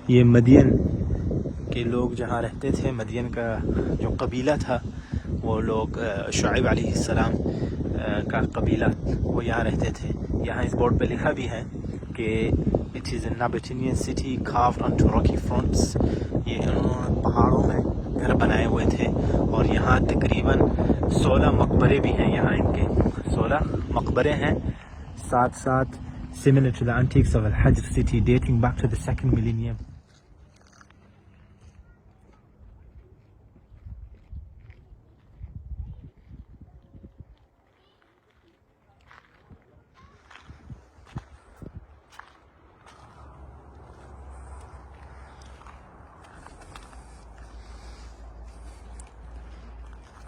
یہ مدین کے لوگ جہاں رہتے تھے، مدین کا جو قبیلہ تھا، وہ لوگ شعیب علیہ السلام کا قبیلہ وہ یہاں رہتے تھے. یہاں اس بورڈ پہ لکھا بھی ہے کہ اٹ از اے نابٹینین سٹی کاروڈ آنٹو راکی فرونٹس. یہ انہوں نے پہاڑوں میں گھر بنائے ہوئے تھے، اور یہاں تقریباً 16 مقبرے بھی ہیں. یہاں ان کے 16 مقبرے ہیں ساتھ ساتھ، similar to the antiques of Al-Hajr city dating back to the 2nd millennium.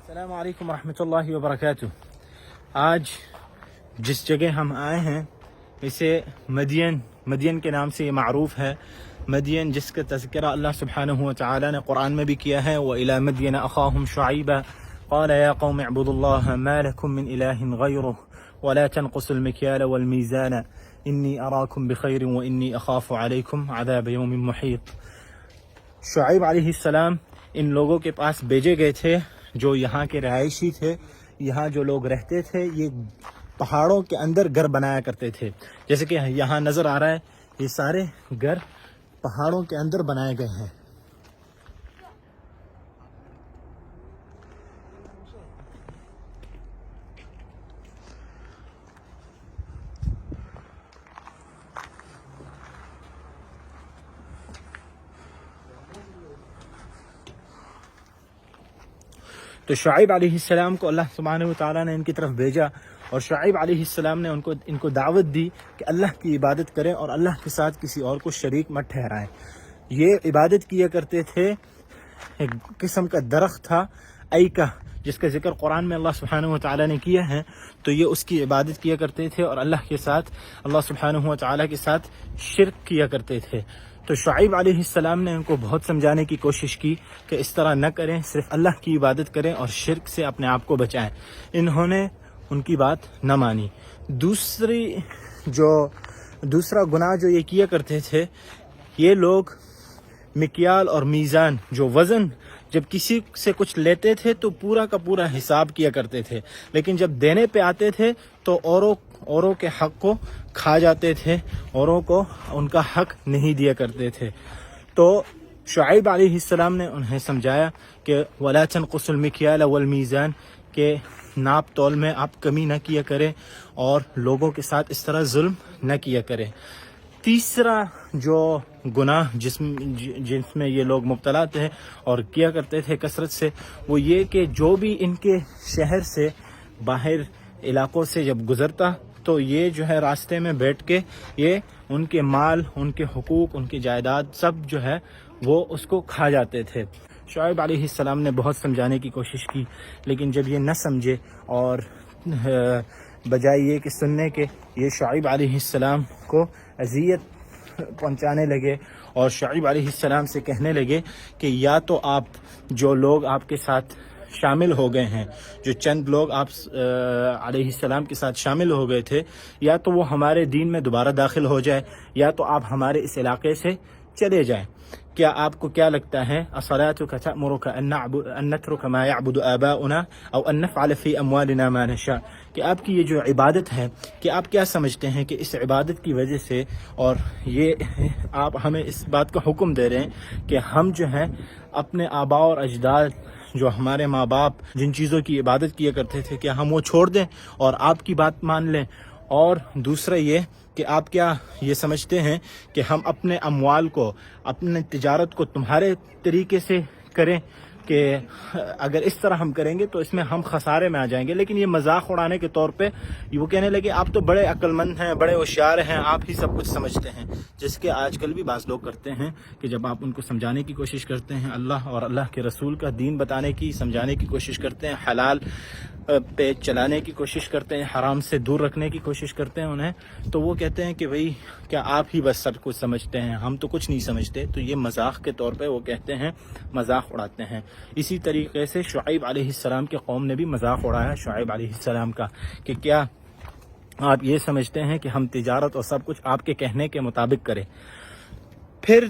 السلام علیکم ورحمۃ اللہ وبرکاتہ. آج جس جگہ ہم آئے ہیں اسے مدین کے نام سے یہ معروف ہے. مدین جس کا تذکرہ اللہ سبحانہ و تعالی نے قرآن میں بھی کیا ہے. وَإِلَى مَدْيَنَ أَخَاهُمْ شُعَيْبًا قَالَ يَا قَوْمِ اعْبُدُوا اللَّهَ مَا لَكُم مِّنْ إِلَٰهٍ غَيْرُهُ وَلَا تَنقُصُوا الْمِكْيَالَ وَالْمِيزَانَ إِنِّي أَرَاكُمْ بِخَيْرٍ وَإِنِّي أَخَافُ عَلَيْكُمْ عَذَابَ يَوْمٍ مُحِيطٍ. شعیب علیہ السلام ان لوگوں کے پاس بھیجے گئے تھے جو یہاں کے رہائشی تھے. یہاں جو لوگ رہتے تھے یہ پہاڑوں کے اندر گھر بنایا کرتے تھے. جیسے کہ یہاں نظر آ رہا ہے، یہ سارے گھر پہاڑوں کے اندر بنائے گئے ہیں. تو شعیب علیہ السلام کو اللہ سبحانہ و تعالیٰ نے ان کی طرف بھیجا، اور شعیب علیہ السلام نے ان کو دعوت دی کہ اللہ کی عبادت کریں اور اللہ کے ساتھ کسی اور کو شریک مت ٹھہرائیں. یہ عبادت کیا کرتے تھے، ایک قسم کا درخت تھا ایکا، جس کا ذکر قرآن میں اللہ سبحانہ و تعالیٰ نے کیا ہے. تو یہ اس کی عبادت کیا کرتے تھے اور اللہ سبحانہ و تعالیٰ کے ساتھ شرک کیا کرتے تھے. تو شعیب علیہ السلام نے ان کو بہت سمجھانے کی کوشش کی کہ اس طرح نہ کریں، صرف اللہ کی عبادت کریں اور شرک سے اپنے آپ کو بچائیں. انہوں نے ان کی بات نہ مانی. دوسرا گناہ جو یہ کیا کرتے تھے، یہ لوگ مکیال اور میزان، جو وزن، جب کسی سے کچھ لیتے تھے تو پورا کا پورا حساب کیا کرتے تھے، لیکن جب دینے پہ آتے تھے تو اوروں کے حق کو کھا جاتے تھے، اوروں کو ان کا حق نہیں دیا کرتے تھے. تو شعیب علیہ السلام نے انہیں سمجھایا کہ وَلَا تَنْقُصُوا الْمِكْيَالَ وَالْمِيزَانَ، کہ ناپ تول میں آپ کمی نہ کیا کریں اور لوگوں کے ساتھ اس طرح ظلم نہ کیا کریں. تیسرا جو گناہ جس میں یہ لوگ مبتلا تھے اور کیا کرتے تھے کثرت سے، وہ یہ کہ جو بھی ان کے شہر سے باہر علاقوں سے جب گزرتا تو یہ جو ہے راستے میں بیٹھ کے یہ ان کے مال، ان کے حقوق، ان کی جائیداد سب جو ہے وہ اس کو کھا جاتے تھے. شعیب علیہ السلام نے بہت سمجھانے کی کوشش کی، لیکن جب یہ نہ سمجھے اور بجائے یہ کہ سننے کے، یہ شعیب علیہ السلام کو اذیت پہنچانے لگے اور شعیب علیہ السلام سے کہنے لگے کہ یا تو آپ، جو لوگ آپ کے ساتھ شامل ہو گئے ہیں، جو چند لوگ آپ علیہ السلام کے ساتھ شامل ہو گئے تھے، یا تو وہ ہمارے دین میں دوبارہ داخل ہو جائے، یا تو آپ ہمارے اس علاقے سے چلے جائیں. کیا آپ کو کیا لگتا ہے اصلاتک تأمرک ان نترک ما یعبد آباؤنا او ان نفعل فی اموالنا ما نشاء، کہ آپ کی یہ جو عبادت ہے، کہ آپ کیا سمجھتے ہیں کہ اس عبادت کی وجہ سے، اور یہ آپ ہمیں اس بات کا حکم دے رہے ہیں کہ ہم جو ہیں اپنے آباء اور اجداد، جو ہمارے ماں باپ جن چیزوں کی عبادت کیا کرتے تھے، کہ ہم وہ چھوڑ دیں اور آپ کی بات مان لیں. اور دوسرا یہ کہ آپ کیا یہ سمجھتے ہیں کہ ہم اپنے اموال کو، اپنے تجارت کو تمہارے طریقے سے کریں، کہ اگر اس طرح ہم کریں گے تو اس میں ہم خسارے میں آ جائیں گے. لیکن یہ مذاق اڑانے کے طور پہ وہ کہنے لگے آپ تو بڑے عقل مند ہیں، بڑے ہوشیار ہیں، آپ ہی سب کچھ سمجھتے ہیں. جس کے آج کل بھی بعض لوگ کرتے ہیں کہ جب آپ ان کو سمجھانے کی کوشش کرتے ہیں، اللہ اور اللہ کے رسول کا دین بتانے کی، سمجھانے کی کوشش کرتے ہیں، حلال پہ چلانے کی کوشش کرتے ہیں، حرام سے دور رکھنے کی کوشش کرتے ہیں انہیں، تو وہ کہتے ہیں کہ بھئی کیا آپ ہی بس سب کچھ سمجھتے ہیں، ہم تو کچھ نہیں سمجھتے. تو یہ مذاق کے طور پہ وہ کہتے ہیں، مذاق اڑاتے ہیں. اسی طریقے سے شعیب علیہ السلام کے قوم نے بھی مذاق اڑایا شعیب علیہ السلام کا، کہ کیا آپ یہ سمجھتے ہیں کہ ہم تجارت اور سب کچھ آپ کے کہنے کے مطابق کریں. پھر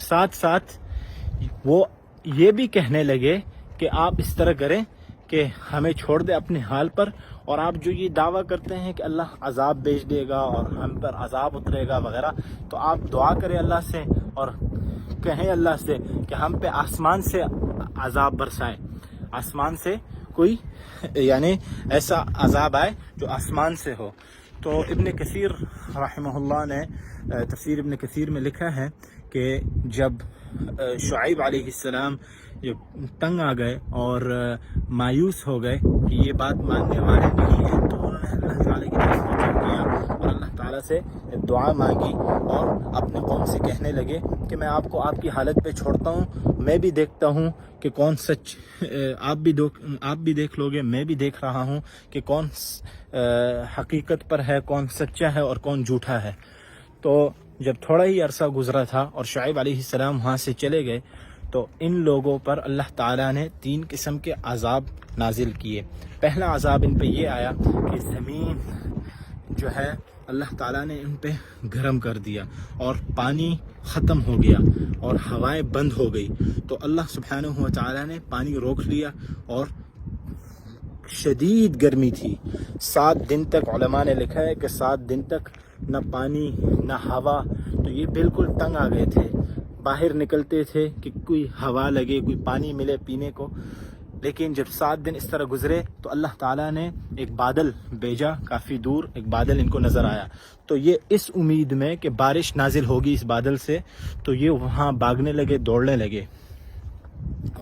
ساتھ ساتھ وہ یہ بھی کہنے لگے کہ آپ اس طرح کریں کہ ہمیں چھوڑ دے اپنے حال پر، اور آپ جو یہ دعویٰ کرتے ہیں کہ اللہ عذاب بھیج دے گا اور ہم پر عذاب اترے گا وغیرہ، تو آپ دعا کریں اللہ سے اور کہیں اللہ سے کہ ہم پہ آسمان سے عذاب برسائے، آسمان سے کوئی یعنی ایسا عذاب آئے جو آسمان سے ہو۔ تو ابن کثیر رحمہ اللہ نے تفسیر ابن کثیر میں لکھا ہے کہ جب شعیب علیہ السلام جب تنگ آ گئے اور مایوس ہو گئے کہ یہ بات ماننے والے نہیں ہیں، تو انہوں نے اللہ تعالیٰ کی طرف رجوع کیا اور اللہ تعالیٰ سے دعا مانگی اور اپنے قوم سے کہنے لگے کہ میں آپ کو آپ کی حالت پہ چھوڑتا ہوں، میں بھی دیکھتا ہوں کہ کون سچ، آپ بھی دیکھ لو گے، میں بھی دیکھ رہا ہوں کہ کون حقیقت پر ہے، کون سچا ہے اور کون جھوٹا ہے۔ تو جب تھوڑا ہی عرصہ گزرا تھا اور شعیب علیہ السلام وہاں سے چلے گئے، تو ان لوگوں پر اللہ تعالیٰ نے 3 قسم کے عذاب نازل کیے۔ پہلا عذاب ان پہ یہ آیا کہ زمین جو ہے اللہ تعالیٰ نے ان پہ گرم کر دیا اور پانی ختم ہو گیا اور ہوائیں بند ہو گئی، تو اللہ سبحانہ و تعالیٰ نے پانی روک لیا اور شدید گرمی تھی 7 دن تک۔ علماء نے لکھا ہے کہ 7 دن تک نہ پانی نہ ہوا، تو یہ بالکل تنگ آ گئے تھے، باہر نکلتے تھے کہ کوئی ہوا لگے، کوئی پانی ملے پینے کو۔ لیکن جب 7 دن اس طرح گزرے تو اللہ تعالیٰ نے ایک بادل بھیجا، کافی دور ایک بادل ان کو نظر آیا، تو یہ اس امید میں کہ بارش نازل ہوگی اس بادل سے، تو یہ وہاں بھاگنے لگے، دوڑنے لگے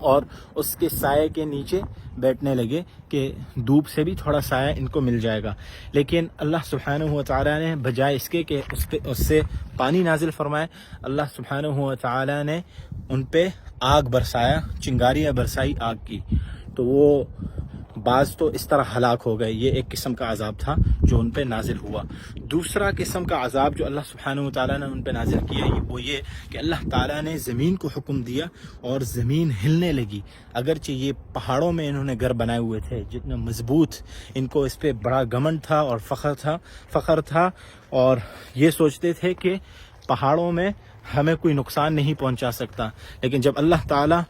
اور اس کے سائے کے نیچے بیٹھنے لگے کہ دھوپ سے بھی تھوڑا سایہ ان کو مل جائے گا۔ لیکن اللہ سبحانہ و تعالیٰ نے بجائے اس کے کہ اس سے پانی نازل فرمائے، اللہ سبحانہ و تعالیٰ نے ان پہ آگ برسایا، چنگاریاں برسائی آگ کی، تو وہ بعض تو اس طرح ہلاک ہو گئے۔ یہ ایک قسم کا عذاب تھا جو ان پہ نازل ہوا۔ دوسرا قسم کا عذاب جو اللہ سبحانہ و تعالیٰ نے ان پہ نازل کیا وہ یہ کہ اللہ تعالیٰ نے زمین کو حکم دیا اور زمین ہلنے لگی، اگرچہ یہ پہاڑوں میں انہوں نے گھر بنائے ہوئے تھے، جتنا مضبوط، ان کو اس پہ بڑا گھمنڈ تھا اور فخر تھا اور یہ سوچتے تھے کہ پہاڑوں میں ہمیں کوئی نقصان نہیں پہنچا سکتا، لیکن جب اللہ تعالیٰ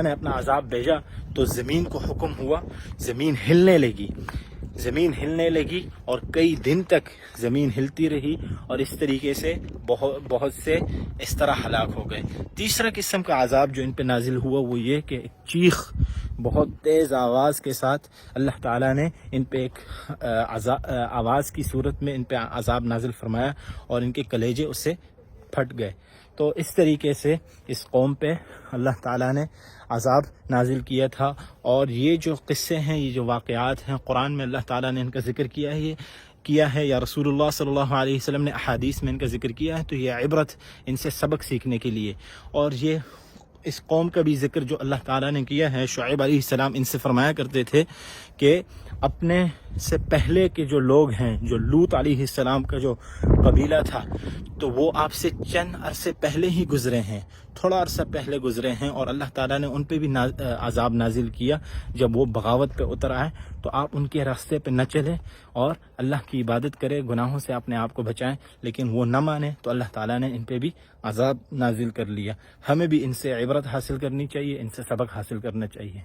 نے اپنا عذاب بھیجا تو زمین کو حکم ہوا، زمین ہلنے لگی اور کئی دن تک زمین ہلتی رہی اور اس طریقے سے بہت سے اس طرح ہلاک ہو گئے۔ تیسرا قسم کا عذاب جو ان پہ نازل ہوا وہ یہ کہ ایک چیخ بہت تیز آواز کے ساتھ اللہ تعالیٰ نے ان پہ ایک آواز کی صورت میں ان پہ عذاب نازل فرمایا اور ان کے کلیجے اس سے پھٹ گئے۔ تو اس طریقے سے اس قوم پہ اللہ تعالیٰ نے عذاب نازل کیا تھا، اور یہ جو قصے ہیں، یہ جو واقعات ہیں قرآن میں اللہ تعالیٰ نے ان کا ذکر کیا ہے یا رسول اللہ صلی اللہ علیہ وسلم نے احادیث میں ان کا ذکر کیا ہے، تو یہ عبرت، ان سے سبق سیکھنے کے لیے۔ اور یہ اس قوم کا بھی ذکر جو اللہ تعالیٰ نے کیا ہے، شعیب علیہ السلام ان سے فرمایا کرتے تھے کہ اپنے سے پہلے کے جو لوگ ہیں، جو لوط علیہ السلام کا جو قبیلہ تھا، تو وہ آپ سے چند عرصے پہلے ہی گزرے ہیں، تھوڑا عرصہ پہلے گزرے ہیں، اور اللہ تعالیٰ نے ان پہ بھی عذاب نازل کیا جب وہ بغاوت پہ اتر آئے۔ تو آپ ان کے راستے پہ نہ چلیں اور اللہ کی عبادت کریں، گناہوں سے اپنے آپ کو بچائیں، لیکن وہ نہ مانے تو اللہ تعالیٰ نے ان پہ بھی عذاب نازل کر لیا۔ ہمیں بھی ان سے عبرت حاصل کرنی چاہیے، ان سے سبق حاصل کرنا چاہیے۔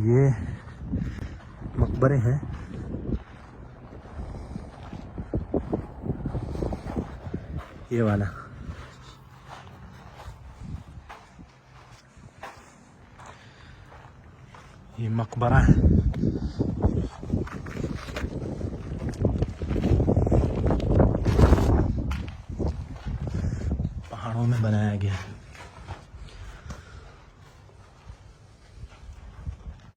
یہ مقبرے ہیں. یہ والا یہ مقبرہ ہے. پہاڑوں میں بنایا گیا ہے.